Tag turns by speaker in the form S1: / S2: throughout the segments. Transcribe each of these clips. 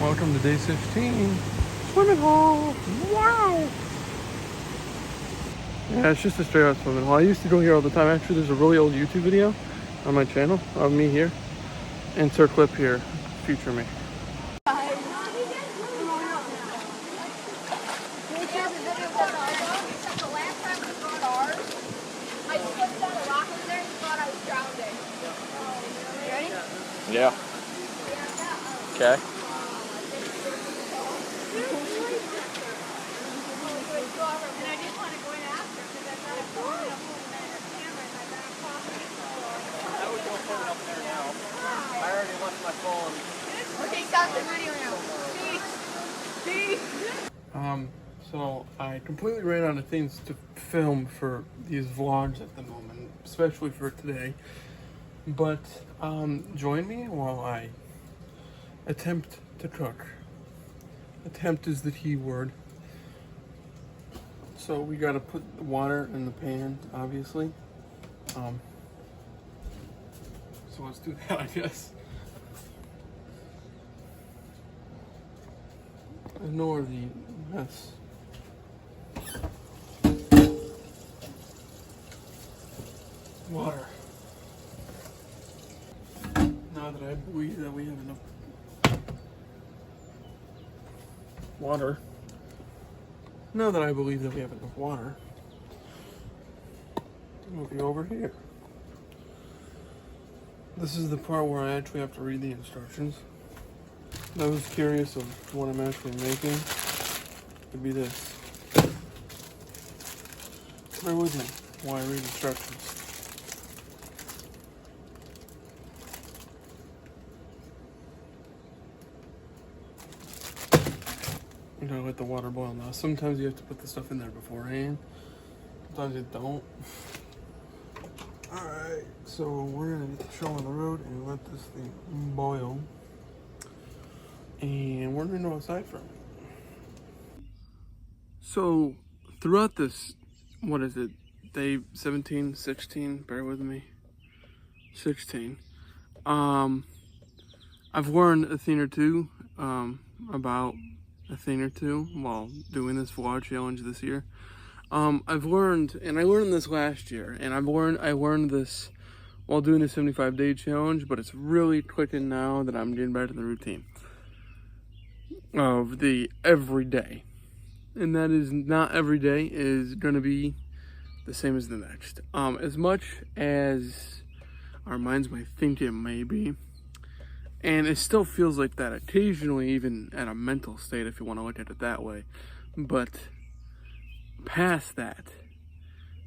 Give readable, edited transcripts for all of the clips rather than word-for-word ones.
S1: Welcome to day 15. Swimming hole. Wow. Yeah, it's just a straight out swimming hole. I used to go here all the time. Actually, there's a really old YouTube video on my channel of me here. Insert clip here. Future me. Yeah. Okay.
S2: I already left my phone. Okay, stop the video now.
S1: So I completely ran out of things to film for these vlogs at the moment, especially for today. But join me while I attempt to cook. Attempt is the key word. So we gotta put the water in the pan, obviously. So let's do that, I guess. Ignore the mess. Water. Now that I believe that we have enough water. Now that I believe that we have enough water, we'll be over here. This is the part where I actually have to read the instructions. I was curious of what I'm actually making. It'd be this. Bear with me while I read instructions. You gotta let the water boil now. Sometimes you have to put the stuff in there beforehand. Sometimes you don't. Alright, so we're gonna get the show on the road and let this thing boil. And we're gonna go aside from it. So throughout this, what is it, day 17, 16, bear with me, 16, I've learned a thing or two, about a thing or two while doing this vlog challenge this year. I've learned, and I learned this last year, and I learned this while doing the 75-day challenge, but it's really clicking now that I'm getting back to the routine of the everyday. And that is, not every day is going to be the same as the next. As much as our minds might think it may be, and it still feels like that occasionally, even at a mental state, if you want to look at it that way. But past that,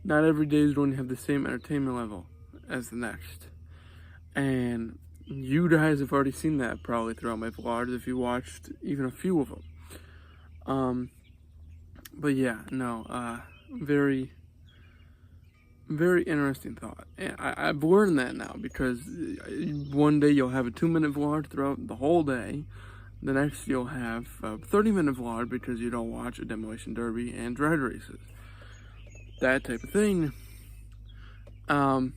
S1: not every day is going to have the same entertainment level as the next. And you guys have already seen that probably throughout my vlogs if you watched even a few of them. But yeah, no, very, very interesting thought. And I've learned that now, because one day you'll have a 2-minute vlog throughout the whole day. The next you'll have a 30-minute vlog because you don't watch a demolition derby and drag races. That type of thing. And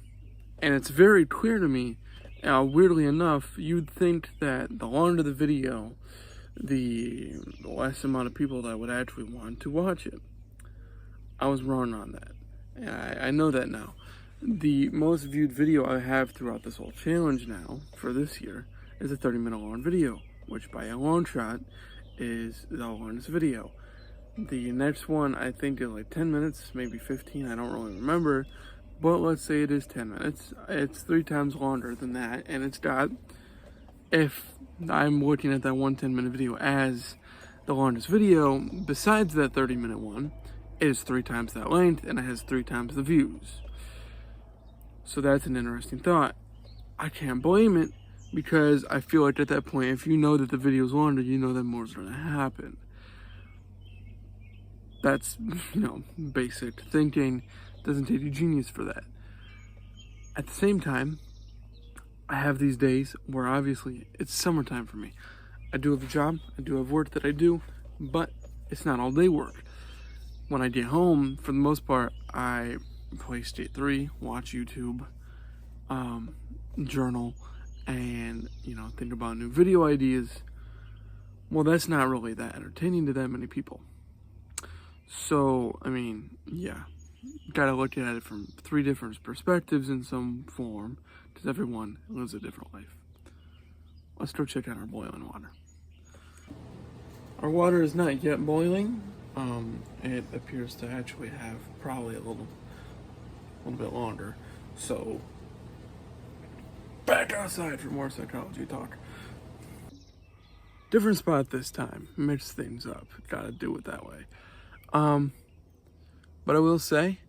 S1: it's very clear to me, weirdly enough, you'd think that the longer the video, the less amount of people that would actually want to watch it. I was wrong on that. I know that now. The most viewed video I have throughout this whole challenge now, for this year, is a 30-minute long video, which by a long shot is the longest video. The next one I think is like 10 minutes, maybe 15, I don't really remember, but let's say it is 10 minutes. It's 3 times longer than that, and it's got, if I'm looking at that one 10-minute video as the longest video, besides that 30-minute one, it is 3 times that length, and it has 3 times the views. So that's an interesting thought. I can't blame it, because I feel like at that point, if you know that the video is longer, you know that more is going to happen. That's, basic thinking. Doesn't take a genius for that. At the same time, I have these days where obviously it's summertime for me. I do have a job, I do have work that I do, but it's not all day work. When I get home, for the most part, I play State 3, watch YouTube, journal, and think about new video ideas, well, that's not really that entertaining to that many people. So, I mean, yeah, gotta look at it from 3 different perspectives in some form, because everyone lives a different life. Let's go check out our boiling water. Our water is not yet boiling. It appears to actually have probably a little bit longer. So, back outside for more psychology talk. Different spot this time. Mix things up. Gotta do it that way. But I will say,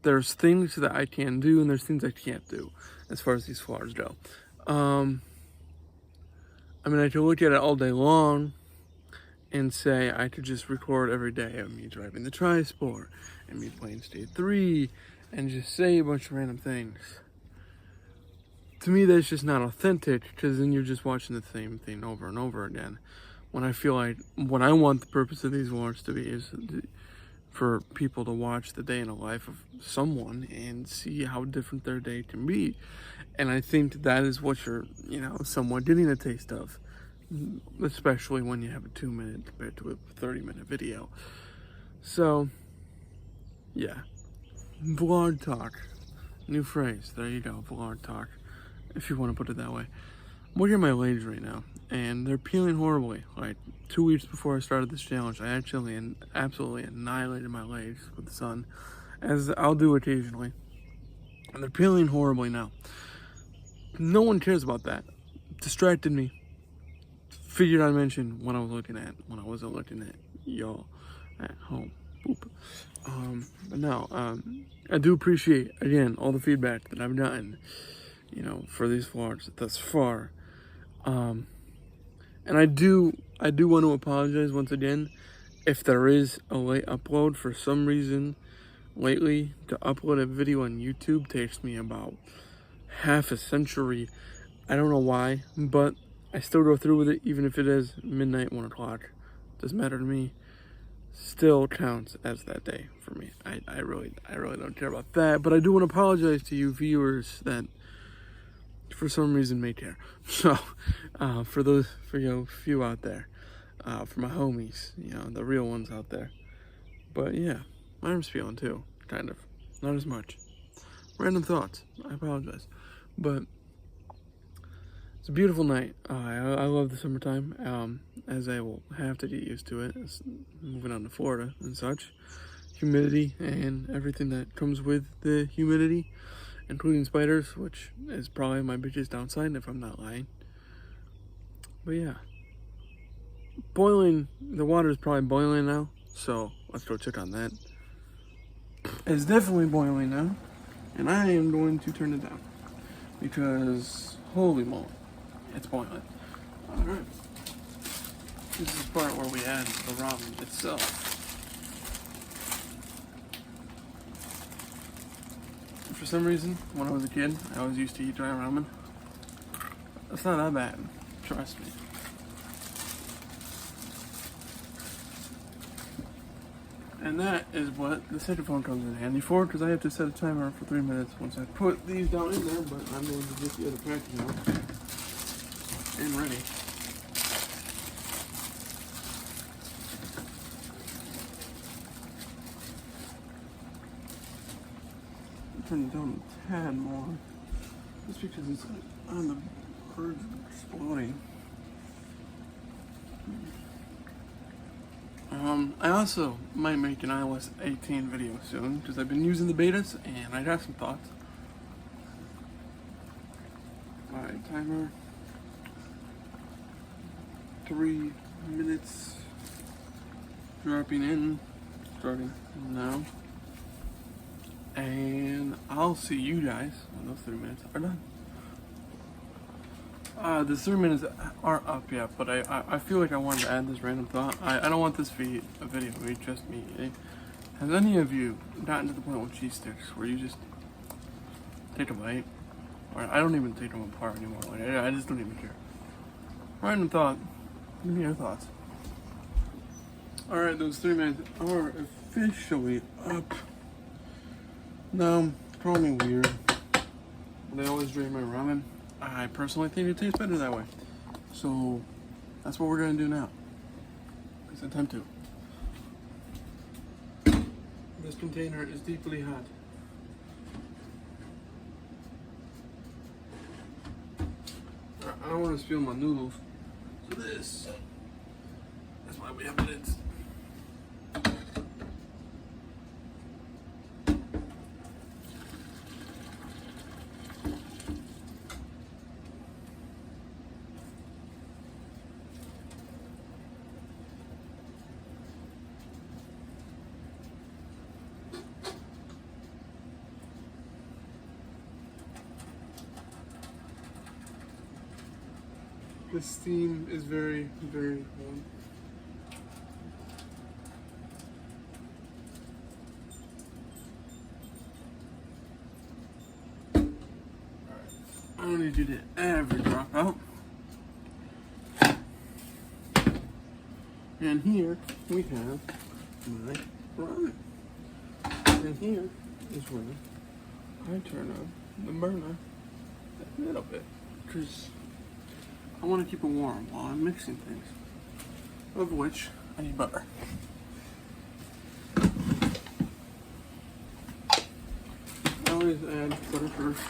S1: there's things that I can do and there's things I can't do as far as these floors go. I mean, I could look at it all day long and say I could just record every day of me driving the Tri-Sport and me playing State 3 and just say a bunch of random things. To me, that's just not authentic, because then you're just watching the same thing over and over again. When I feel like what I want the purpose of these vlogs to be is for people to watch the day in the life of someone and see how different their day can be. And I think that is what you're, somewhat getting a taste of, especially when you have a 2-minute compared to a 30-minute video. So, yeah. Vlog talk. New phrase. There you go. Vlog talk. If you want to put it that way. I'm looking at my legs right now, and they're peeling horribly. Like 2 weeks before I started this challenge, I actually absolutely annihilated my legs with the sun, as I'll do occasionally. And they're peeling horribly now. No one cares about that. Distracted me. Figured I'd mention what I was looking at when I wasn't looking at y'all at home. Boop. But no, I do appreciate, again, all the feedback that I've gotten, for these vlogs thus far. And I do want to apologize once again if there is a late upload. For some reason, lately, to upload a video on YouTube takes me about half a century. I don't know why, but I still go through with it, even if it is midnight, 1 o'clock. Doesn't matter to me. Still counts as that day for me. I really don't care about that, but I do want to apologize to you viewers that for some reason may care. So, for you few out there, for my homies, the real ones out there. But yeah, my arm's feeling too, kind of. Not as much. Random thoughts. I apologize. But it's a beautiful night. I love the summertime, as I will have to get used to it. It's moving on to Florida and such. Humidity and everything that comes with the humidity, including spiders, which is probably my biggest downside if I'm not lying. But yeah. The water is probably boiling now, so let's go check on that. It's definitely boiling now, and I am going to turn it down because holy moly, it's boiling. Alright. This is the part where we add the ramen itself. For some reason, when I was a kid, I always used to eat dry ramen. It's not that bad, trust me. And that is what the second phone comes in handy for, because I have to set a timer for 3 minutes once I put these down in there, but I'm going to get the other package out and ready. Turn it down a tad more, just because it's on the verge of exploding. I also might make an iOS 18 video soon, because I've been using the betas, and I got some thoughts. Alright, timer. 3 minutes. Dropping in. Starting now. And I'll see you guys when those 3 minutes are done. The 3 minutes aren't up yet, but I feel like I wanted to add this random thought. I don't want this to be a video where it's just me eating. Has any of you gotten to the point with cheese sticks where you just take a bite? Or I don't even take them apart anymore. Like, I just don't even care. Random thought. Give me your thoughts. Alright, those 3 minutes are officially up. Now, call me weird, but I always drain my ramen. I personally think it tastes better that way. So, that's what we're going to do now. Let's attempt to. This container is deeply hot. I don't want to spill my noodles. So that's why we have lids. The steam is very, very warm. I don't need you to ever drop out. And here we have my ramen. And here is where I turn on the burner a little bit, because I want to keep it warm while I'm mixing things, of which I need butter. I always add butter first.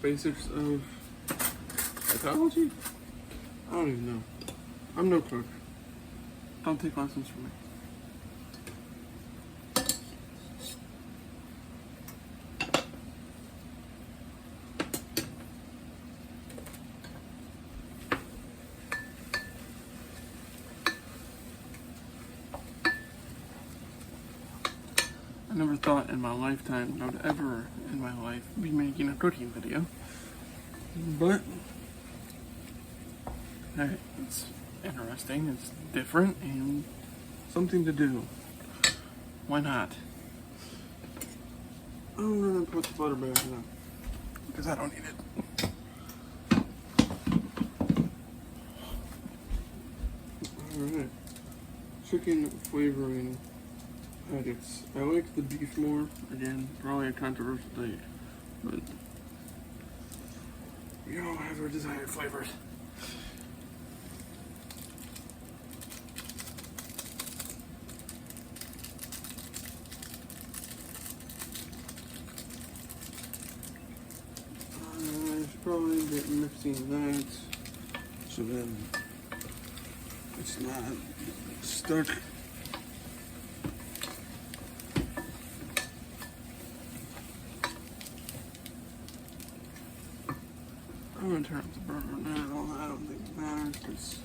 S1: Basics of psychology? I don't even know. I'm no cook. Don't take lessons from me. I never thought in my lifetime I would ever in my life be making a cooking video. But hey, it's interesting, it's different, and something to do. Why not? I'm gonna put the butter back in because I don't need it. Alright. Chicken flavoring packets. I like the beef more. Again, probably a controversial take, but we all have our desired flavors. I should probably get mixing that so then it's not stuck. I'm gonna turn up the burner now. I don't think it matters because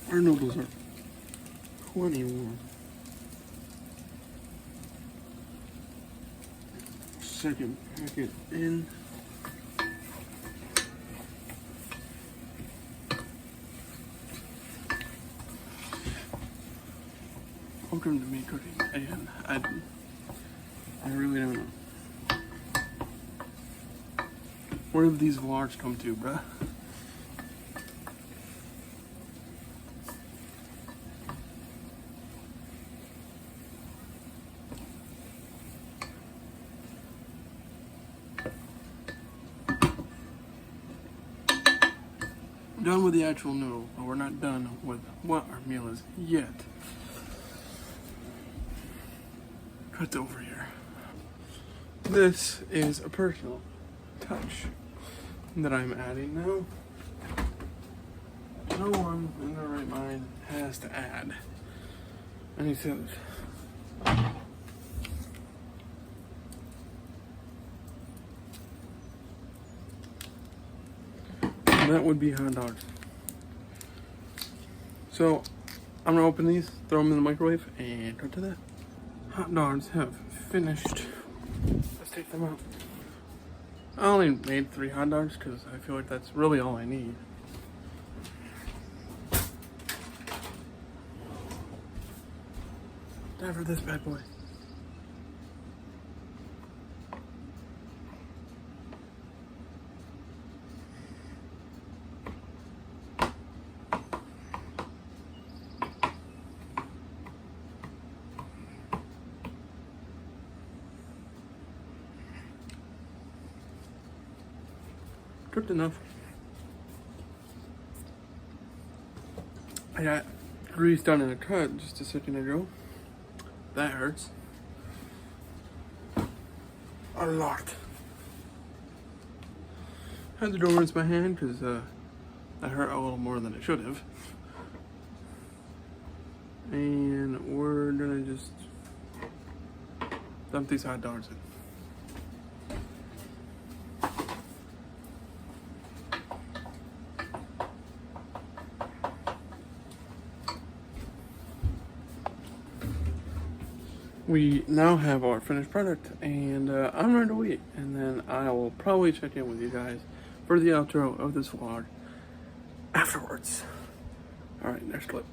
S1: our noodles are plenty warm. Second packet in. Welcome to me cooking again. I really don't know. Where did these vlogs come to, bruh? Done with the actual noodle, but we're not done with what our meal is yet. Cut over here. This is a personal touch that I'm adding now. No one in their right mind has to add any fillers. And that would be hot dogs. So I'm gonna open these, throw them in the microwave, and cut to that. Hot dogs have finished. Let's take them out. I only made 3 hot dogs because I feel like that's really all I need. Time for this bad boy. Cooked enough. I got grease down in a cut just a second ago. That hurts. A lot. Had to go rinse my hand because that hurt a little more than it should have. And we're gonna just dump these hot dogs in. We now have our finished product, and I'm ready to eat. And then I will probably check in with you guys for the outro of this vlog afterwards. All right, next clip.